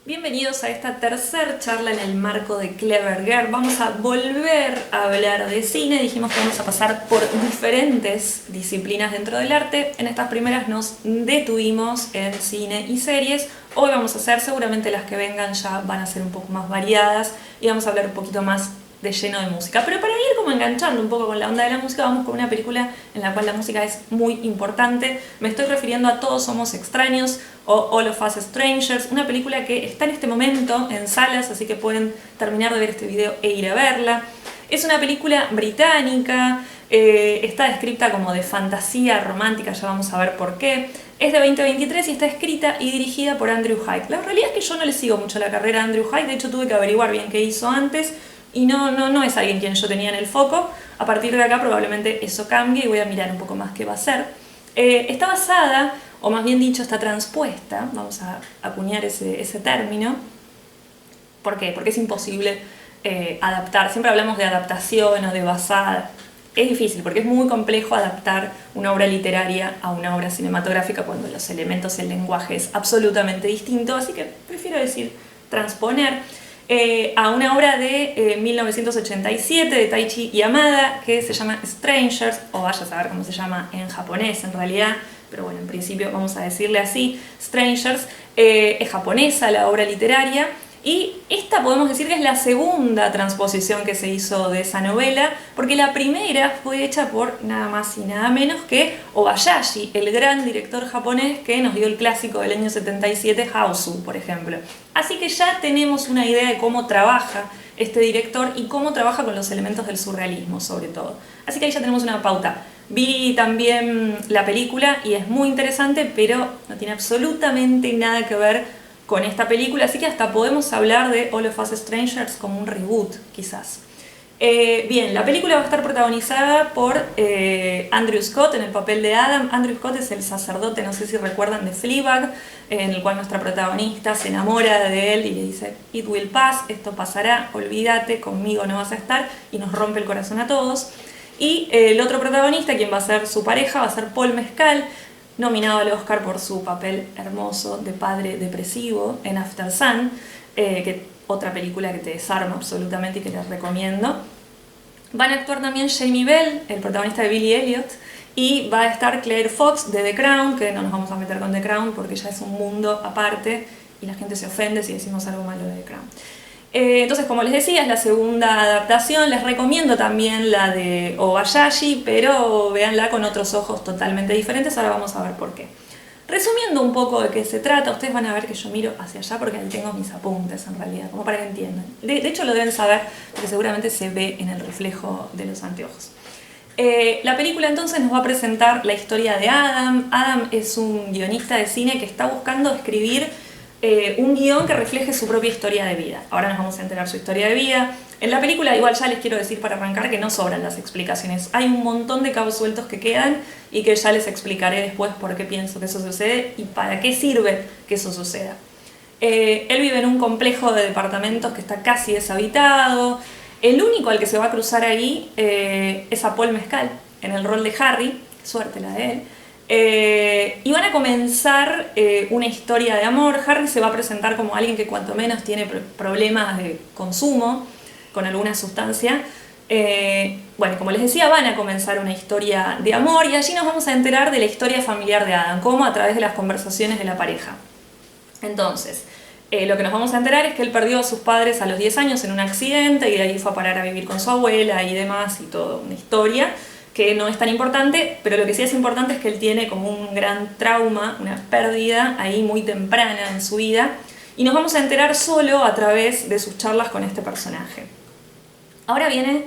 Bienvenidos a esta tercer charla en el marco de Clever Girl. Vamos a volver a hablar de cine. Dijimos que vamos a pasar por diferentes disciplinas dentro del arte. En estas primeras nos detuvimos en cine y series. Hoy vamos a hacer, seguramente las que vengan ya van a ser un poco más variadas y vamos a hablar un poquito más de lleno de música. Pero para ir como enganchando un poco con la onda de la música, vamos con una película en la cual la música es muy importante. Me estoy refiriendo a Todos Somos Extraños o All of Us Strangers, una película que está en este momento en salas, así que pueden terminar de ver este video e ir a verla. Es una película británica, está descrita como de fantasía romántica, ya vamos a ver por qué. Es de 2023 y está escrita y dirigida por Andrew Hyde. La realidad es que yo no le sigo mucho la carrera a Andrew Hyde, de hecho tuve que averiguar bien qué hizo antes y no es alguien quien yo tenía en el foco. A partir de acá probablemente eso cambie y voy a mirar un poco más qué va a ser. Está basada, o más bien dicho, está transpuesta, vamos a acuñar ese término. ¿Por qué? Porque es imposible adaptar. Siempre hablamos de adaptación o de basada. Es difícil porque es muy complejo adaptar una obra literaria a una obra cinematográfica cuando los elementos, el lenguaje es absolutamente distinto, así que prefiero decir transponer. A una obra de 1987 de Taichi Yamada que se llama Strangers, o vaya a saber cómo se llama en japonés en realidad, pero bueno, en principio vamos a decirle así, Strangers. Es japonesa la obra literaria y esta podemos decir que es la segunda transposición que se hizo de esa novela, porque la primera fue hecha por nada más y nada menos que Obayashi, el gran director japonés que nos dio el clásico del año 77, Hausu, por ejemplo. Así que ya tenemos una idea de cómo trabaja este director y cómo trabaja con los elementos del surrealismo, sobre todo. Así que ahí ya tenemos una pauta. Vi también la película y es muy interesante, pero no tiene absolutamente nada que ver con esta película, así que hasta podemos hablar de All of Us Strangers como un reboot, quizás. Bien, la película va a estar protagonizada por Andrew Scott en el papel de Adam. Andrew Scott es el sacerdote, no sé si recuerdan, de Fleabag, en el cual nuestra protagonista se enamora de él y le dice "It will pass", esto pasará, olvídate, conmigo no vas a estar, y nos rompe el corazón a todos. Y el otro protagonista, quien va a ser su pareja, va a ser Paul Mescal, nominado al Oscar por su papel hermoso de padre depresivo en After Sun, que otra película que te desarma absolutamente y que les recomiendo. Van a actuar también Jamie Bell, el protagonista de Billy Elliot, y va a estar Claire Fox de The Crown, que no nos vamos a meter con The Crown porque ya es un mundo aparte y la gente se ofende si decimos algo malo de The Crown. Entonces, como les decía, es la segunda adaptación. Les recomiendo también la de Obayashi, pero véanla con otros ojos totalmente diferentes. Ahora vamos a ver por qué. Resumiendo un poco de qué se trata, ustedes van a ver que yo miro hacia allá porque ahí tengo mis apuntes en realidad, como para que entiendan. De hecho lo deben saber porque seguramente se ve en el reflejo de los anteojos. La película entonces nos va a presentar la historia de Adam. Adam es un guionista de cine que está buscando escribir un guión que refleje su propia historia de vida. Ahora nos vamos a enterar su historia de vida. En la película igual ya les quiero decir para arrancar que no sobran las explicaciones. Hay un montón de cabos sueltos que quedan y que ya les explicaré después por qué pienso que eso sucede y para qué sirve que eso suceda. Él vive en un complejo de departamentos que está casi deshabitado. El único al que se va a cruzar ahí es a Paul Mescal, en el rol de Harry. Suerte la de él. Y van a comenzar una historia de amor. Harry se va a presentar como alguien que cuanto menos tiene problemas de consumo con alguna sustancia. Bueno, como les decía, van a comenzar una historia de amor y allí nos vamos a enterar de la historia familiar de Adam, como a través de las conversaciones de la pareja. Entonces, lo que nos vamos a enterar es que él perdió a sus padres a los 10 años en un accidente y de ahí fue a parar a vivir con su abuela y demás y toda una historia que no es tan importante, pero lo que sí es importante es que él tiene como un gran trauma, una pérdida ahí muy temprana en su vida, y nos vamos a enterar solo a través de sus charlas con este personaje. Ahora viene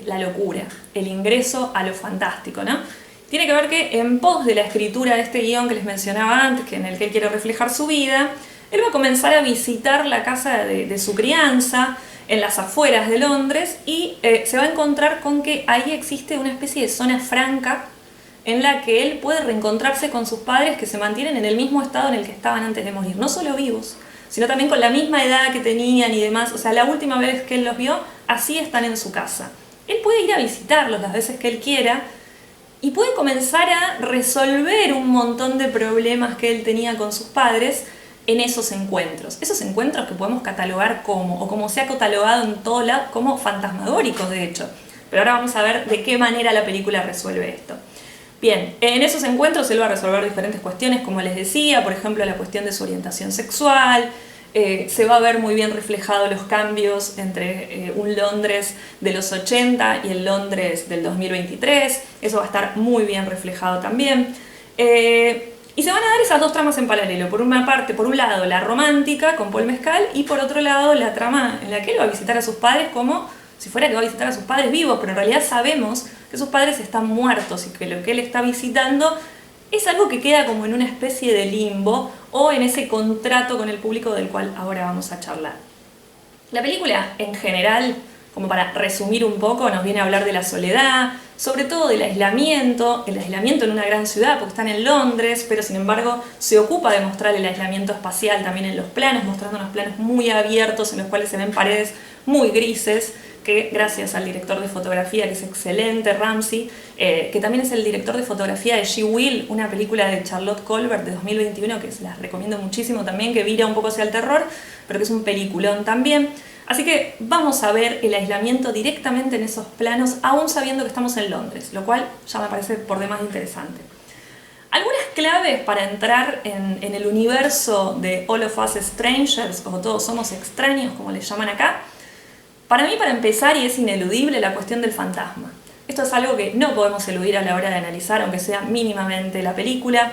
la locura, el ingreso a lo fantástico, ¿no? Tiene que ver que en pos de la escritura de este guión que les mencionaba antes, en el que él quiere reflejar su vida, él va a comenzar a visitar la casa de su crianza, en las afueras de Londres, y se va a encontrar con que ahí existe una especie de zona franca en la que él puede reencontrarse con sus padres que se mantienen en el mismo estado en el que estaban antes de morir, no solo vivos, sino también con la misma edad que tenían y demás. O sea, la última vez que él los vio, así están en su casa. Él puede ir a visitarlos las veces que él quiera y puede comenzar a resolver un montón de problemas que él tenía con sus padres en esos encuentros que podemos catalogar como, o como se ha catalogado en todo lado, como fantasmagóricos de hecho. Pero ahora vamos a ver de qué manera la película resuelve esto. Bien, en esos encuentros él va a resolver diferentes cuestiones, como les decía, por ejemplo la cuestión de su orientación sexual. Se va a ver muy bien reflejados los cambios entre un Londres de los 80 y el Londres del 2023, eso va a estar muy bien reflejado también. Y se van a dar esas dos tramas en paralelo, por una parte, por un lado la romántica con Paul Mescal y por otro lado la trama en la que él va a visitar a sus padres como si fuera que va a visitar a sus padres vivos, pero en realidad sabemos que sus padres están muertos y que lo que él está visitando es algo que queda como en una especie de limbo o en ese contrato con el público del cual ahora vamos a charlar. La película en general, como para resumir un poco, nos viene a hablar de la soledad, sobre todo del aislamiento, el aislamiento en una gran ciudad porque están en Londres, pero sin embargo se ocupa de mostrar el aislamiento espacial también en los planos, mostrando unos planos muy abiertos en los cuales se ven paredes muy grises, que gracias al director de fotografía, que es excelente, Ramsey, que también es el director de fotografía de She Will, una película de Charlotte Colbert de 2021, que se las recomiendo muchísimo también, que vira un poco hacia el terror, pero que es un peliculón también. Así que vamos a ver el aislamiento directamente en esos planos, aún sabiendo que estamos en Londres, lo cual ya me parece por demás interesante. Algunas claves para entrar en el universo de All of Us Strangers, o Todos Somos Extraños, como le llaman acá. Para mí, para empezar, y es ineludible, la cuestión del fantasma. Esto es algo que no podemos eludir a la hora de analizar, aunque sea mínimamente la película.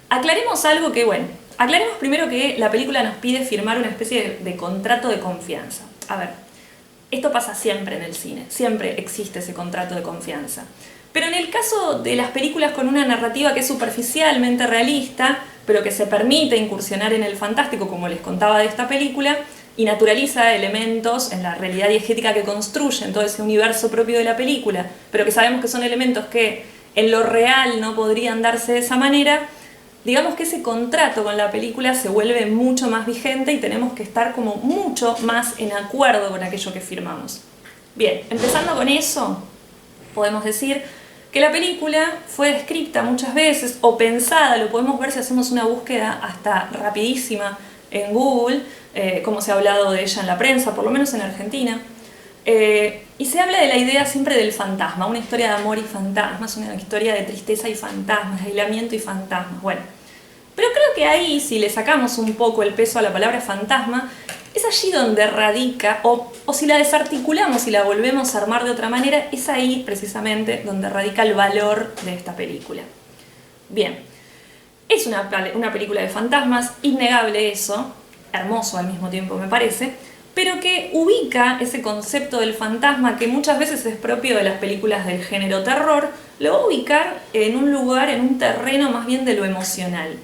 Aclaremos algo que, bueno, aclaremos primero que la película nos pide firmar una especie de contrato de confianza. A ver, esto pasa siempre en el cine, siempre existe ese contrato de confianza. Pero en el caso de las películas con una narrativa que es superficialmente realista, pero que se permite incursionar en el fantástico, como les contaba de esta película, y naturaliza elementos en la realidad diegética que construyen todo ese universo propio de la película, pero que sabemos que son elementos que en lo real no podrían darse de esa manera, digamos que ese contrato con la película se vuelve mucho más vigente y tenemos que estar como mucho más en acuerdo con aquello que firmamos. Bien, empezando con eso, podemos decir que la película fue descrita muchas veces o pensada, lo podemos ver si hacemos una búsqueda hasta rapidísima en Google, como se ha hablado de ella en la prensa, por lo menos en Argentina. Y se habla de la idea siempre del fantasma, una historia de amor y fantasmas, una historia de tristeza y fantasmas, de aislamiento y fantasmas. Bueno, pero creo que ahí, si le sacamos un poco el peso a la palabra fantasma, es allí donde radica, o si la desarticulamos y la volvemos a armar de otra manera, es ahí precisamente donde radica el valor de esta película. Bien, es una película de fantasmas, innegable eso, hermoso al mismo tiempo me parece, pero que ubica ese concepto del fantasma que muchas veces es propio de las películas del género terror, lo va a ubicar en un lugar, en un terreno más bien de lo emocional.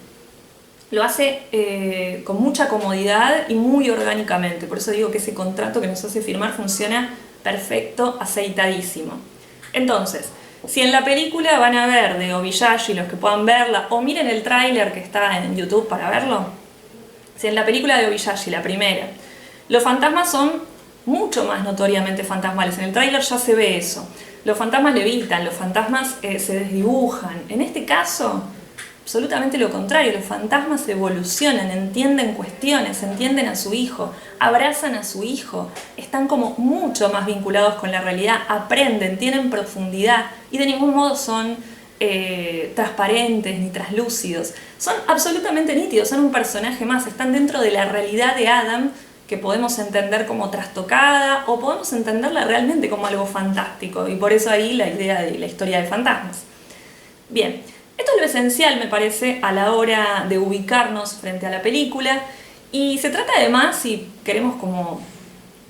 Lo hace con mucha comodidad y muy orgánicamente, por eso digo que ese contrato que nos hace firmar funciona perfecto, aceitadísimo. Entonces, si en la película van a ver de Obiyashi, los que puedan verla, o miren el tráiler que está en YouTube para verlo, si en la película de Obiyashi, la primera, los fantasmas son mucho más notoriamente fantasmales, en el tráiler ya se ve eso, los fantasmas levitan, los fantasmas se desdibujan, en este caso absolutamente lo contrario, los fantasmas evolucionan, entienden cuestiones, entienden a su hijo, abrazan a su hijo, están como mucho más vinculados con la realidad, aprenden, tienen profundidad y de ningún modo son transparentes ni traslúcidos, son absolutamente nítidos, son un personaje más, están dentro de la realidad de Adam que podemos entender como trastocada o podemos entenderla realmente como algo fantástico y por eso ahí la idea de la historia de fantasmas. Bien. Esto es lo esencial, me parece, a la hora de ubicarnos frente a la película y se trata además, si queremos como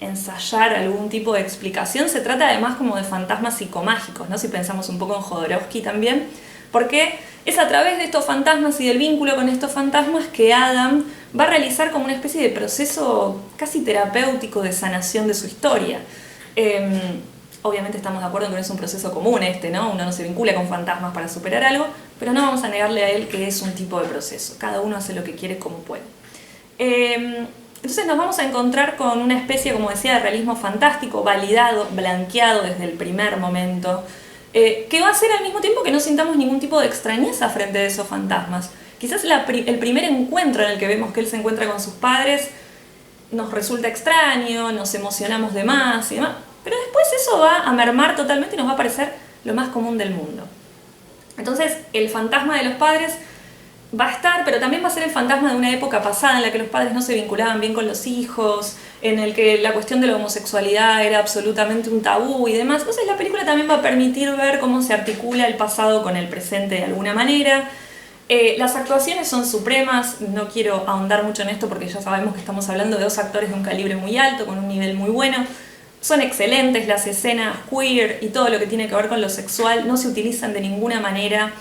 ensayar algún tipo de explicación, se trata además como de fantasmas psicomágicos, ¿no? Si pensamos un poco en Jodorowsky también, porque es a través de estos fantasmas y del vínculo con estos fantasmas que Adam va a realizar como una especie de proceso casi terapéutico de sanación de su historia. Obviamente estamos de acuerdo en que no es un proceso común ¿no? Uno no se vincula con fantasmas para superar algo, pero no vamos a negarle a él que es un tipo de proceso. Cada uno hace lo que quiere como puede. Entonces nos vamos a encontrar con una especie, como decía, de realismo fantástico, validado, blanqueado desde el primer momento, que va a hacer al mismo tiempo que no sintamos ningún tipo de extrañeza frente a esos fantasmas. Quizás el primer encuentro en el que vemos que él se encuentra con sus padres nos resulta extraño, nos emocionamos de más y demás, pero después eso va a mermar totalmente y nos va a parecer lo más común del mundo. Entonces el fantasma de los padres va a estar, pero también va a ser el fantasma de una época pasada en la que los padres no se vinculaban bien con los hijos, en el que la cuestión de la homosexualidad era absolutamente un tabú y demás. Entonces la película también va a permitir ver cómo se articula el pasado con el presente de alguna manera. Las actuaciones son supremas, no quiero ahondar mucho en esto porque ya sabemos que estamos hablando de dos actores de un calibre muy alto, con un nivel muy bueno. Son excelentes, las escenas queer y todo lo que tiene que ver con lo sexual no se utilizan de ninguna manera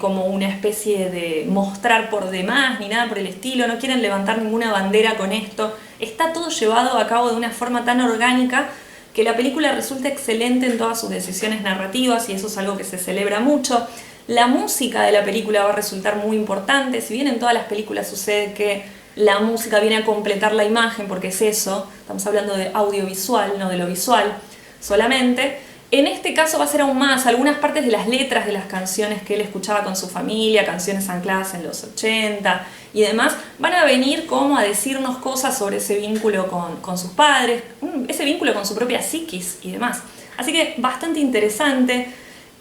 como una especie de mostrar por demás ni nada por el estilo, no quieren levantar ninguna bandera con esto. Está todo llevado a cabo de una forma tan orgánica que la película resulta excelente en todas sus decisiones narrativas y eso es algo que se celebra mucho. La música de la película va a resultar muy importante, si bien en todas las películas sucede que la música viene a completar la imagen, porque es eso, estamos hablando de audiovisual, no de lo visual solamente. En este caso va a ser aún más, algunas partes de las letras de las canciones que él escuchaba con su familia, canciones ancladas en los 80 y demás, van a venir como a decirnos cosas sobre ese vínculo con sus padres, ese vínculo con su propia psiquis y demás. Así que bastante interesante.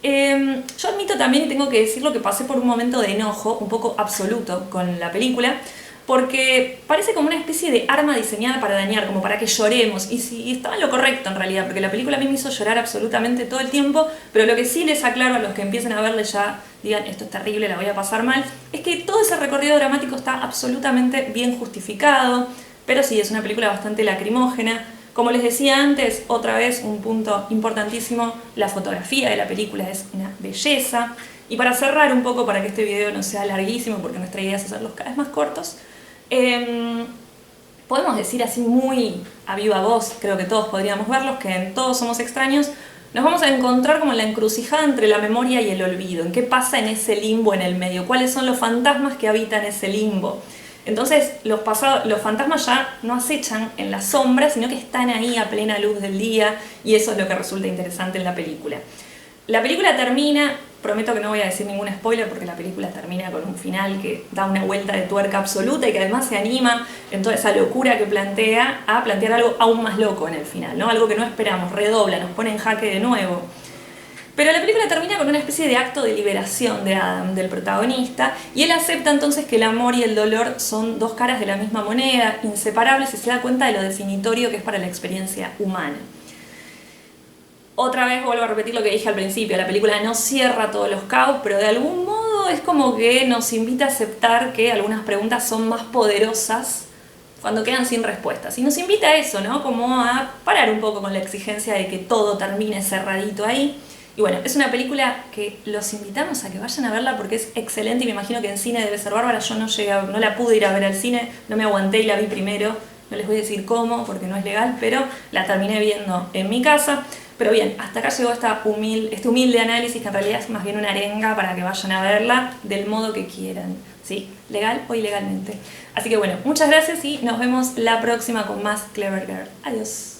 Yo admito también, y tengo que decirlo, que pasé por un momento de enojo un poco absoluto con la película, porque parece como una especie de arma diseñada para dañar, como para que lloremos, y estaba en lo correcto en realidad, porque la película a mí me hizo llorar absolutamente todo el tiempo, pero lo que sí les aclaro a los que empiecen a verle ya digan esto es terrible, la voy a pasar mal, es que todo ese recorrido dramático está absolutamente bien justificado, pero sí, es una película bastante lacrimógena. Como les decía antes, otra vez un punto importantísimo, la fotografía de la película es una belleza. Y para cerrar un poco, para que este video no sea larguísimo, porque nuestra idea es hacerlos cada vez más cortos, podemos decir así muy a viva voz, creo que todos podríamos verlos, que en Todos Somos Extraños nos vamos a encontrar como en la encrucijada entre la memoria y el olvido, en qué pasa en ese limbo en el medio, cuáles son los fantasmas que habitan ese limbo. Entonces los fantasmas ya no acechan en la sombra, sino que están ahí a plena luz del día y eso es lo que resulta interesante en la película. La película termina, prometo que no voy a decir ningún spoiler porque la película termina con un final que da una vuelta de tuerca absoluta y que además se anima en toda esa locura que plantea a plantear algo aún más loco en el final, ¿no? Algo que no esperamos, redobla, nos pone en jaque de nuevo. Pero la película termina con una especie de acto de liberación de Adam, del protagonista, y él acepta entonces que el amor y el dolor son dos caras de la misma moneda, inseparables, y se da cuenta de lo definitorio que es para la experiencia humana. Otra vez vuelvo a repetir lo que dije al principio, la película no cierra todos los caos, pero de algún modo es como que nos invita a aceptar que algunas preguntas son más poderosas cuando quedan sin respuestas. Y nos invita a eso, ¿no? Como a parar un poco con la exigencia de que todo termine cerradito ahí. Y bueno, es una película que los invitamos a que vayan a verla porque es excelente y me imagino que en cine debe ser bárbara. Yo no la pude ir a ver al cine, no me aguanté y la vi primero. No les voy a decir cómo porque no es legal, pero la terminé viendo en mi casa. Pero bien, hasta acá llegó este humilde análisis que en realidad es más bien una arenga para que vayan a verla del modo que quieran, ¿sí? Legal o ilegalmente. Así que bueno, muchas gracias y nos vemos la próxima con más Clever Girl. Adiós.